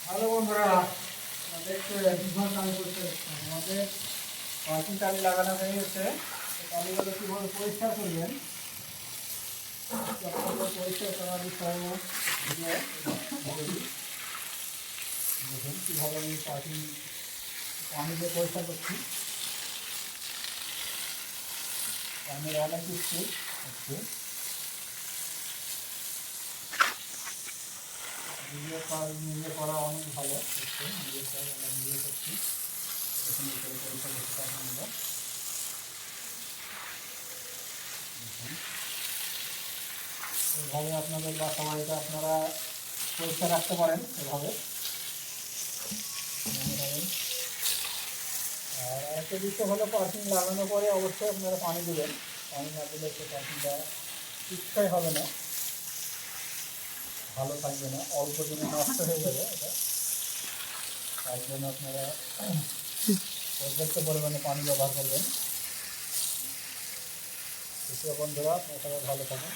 Hello বন্ধুরা, দেখছেন কিভাবে কাজ করছে। আমাদের পাঁচিল টালি লাগানো হয়ে গেছে। টালিগুলো কীভাবে পরিষ্কার করবেন, পরিষ্কার করার বিষয়ে দেখুন কীভাবে আমি পাঁচিল পানি দিয়ে পরিষ্কার করছি। পানির অনেক কিছু হচ্ছে, নিজের কাজ নিজে করা অনেক ভালো হচ্ছে। নিজের কাজ আমরা নিজে করছি। এখানে করে পরিষ্কার করতে পারবেন। এভাবে আপনাদের বাসা বাড়িতে আপনারা পরিষ্কার রাখতে পারেন। এভাবে মনে রাখবেন। আর একটা বিষয় হলো, পার্কিং লাগানোর পরে অবশ্যই আপনারা পানি দেবেন। পানি না দিলে সে পার্কিংটা ঠিকঠাক হবে না, ভালো থাকবে না, অল্প দিনে নষ্ট হয়ে যাবে এটা। তার জন্য আপনারা পর্যাপ্ত পরিমাণে পানি ব্যবহার করবেন। বন্ধুরা, আপনারা সবাই ভালো থাকেন।